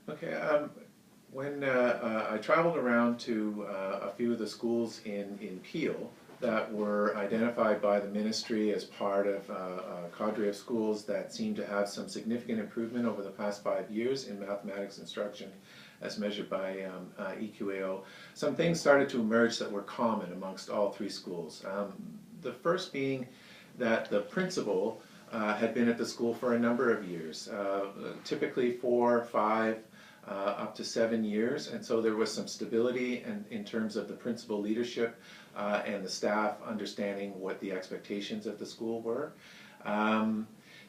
Okay, when I traveled around to a few of the schools in Peel that were identified by the ministry as part of a cadre of schools that seem to have some significant improvement over the past 5 years in mathematics instruction as measured by EQAO, some things started to emerge that were common amongst all three schools. The first being that the principal had been at the school for a number of years, typically 4, 5, up to 7 years, and so there was some stability in terms of the principal leadership and the staff understanding what the expectations of the school were.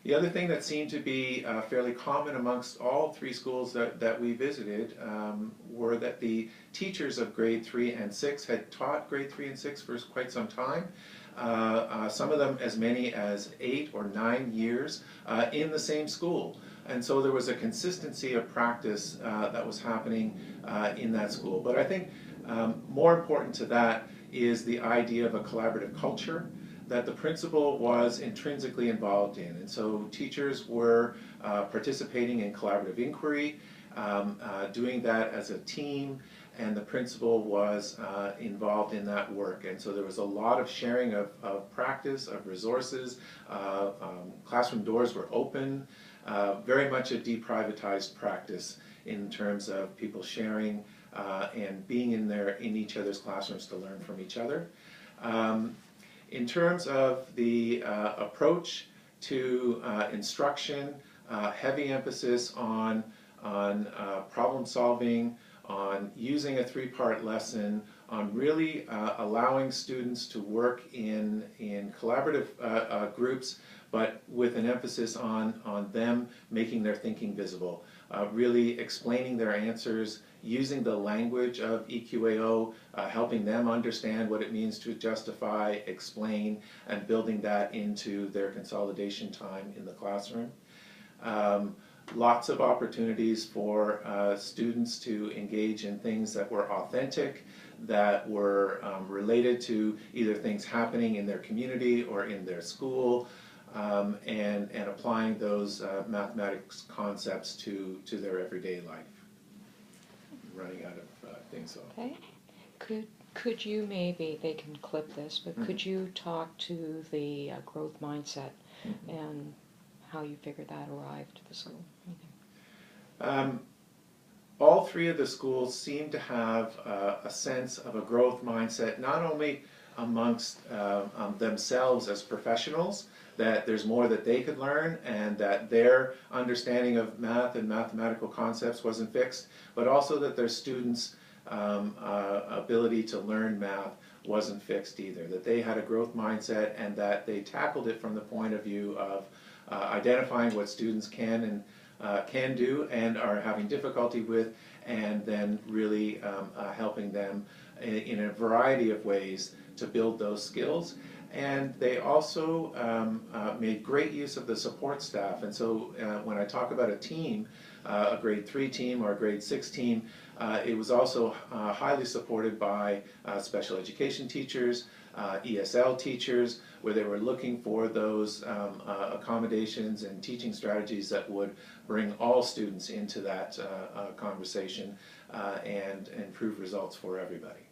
The other thing that seemed to be fairly common amongst all three schools that we visited were that the teachers of grade 3 and 6 had taught grade 3 and 6 for quite some time. Some of them as many as 8 or 9 years in the same school. And so there was a consistency of practice that was happening in that school. But I think more important to that is the idea of a collaborative culture that the principal was intrinsically involved in. And so teachers were participating in collaborative inquiry, doing that as a team, and the principal was involved in that work. And so there was a lot of sharing of practice, of resources. Classroom doors were open. Very much a deprivatized practice in terms of people sharing and being in each other's classrooms to learn from each other. In terms of the approach to instruction, heavy emphasis on problem solving, on using a three-part lesson, on really allowing students to work in collaborative groups, but with an emphasis on them making their thinking visible, really explaining their answers, using the language of EQAO, helping them understand what it means to justify, explain, and building that into their consolidation time in the classroom. Lots of opportunities for students to engage in things that were authentic, that were related to either things happening in their community or in their school, and applying those mathematics concepts to their everyday life. I'm running out of things. So. Okay. Could you maybe, they can clip this, but could you talk to the growth mindset and how you figured that arrived to the school? All three of the schools seem to have a sense of a growth mindset, not only amongst themselves as professionals, that there's more that they could learn and that their understanding of math and mathematical concepts wasn't fixed, but also that their students' ability to learn math wasn't fixed either, that they had a growth mindset and that they tackled it from the point of view of identifying what students can do and are having difficulty with, and then really helping them in a variety of ways to build those skills. And they also made great use of the support staff. And so when I talk about a team, a grade 3 team or a grade 6 team, it was also highly supported by special education teachers, ESL teachers, where they were looking for those accommodations and teaching strategies that would bring all students into that conversation and improve results for everybody.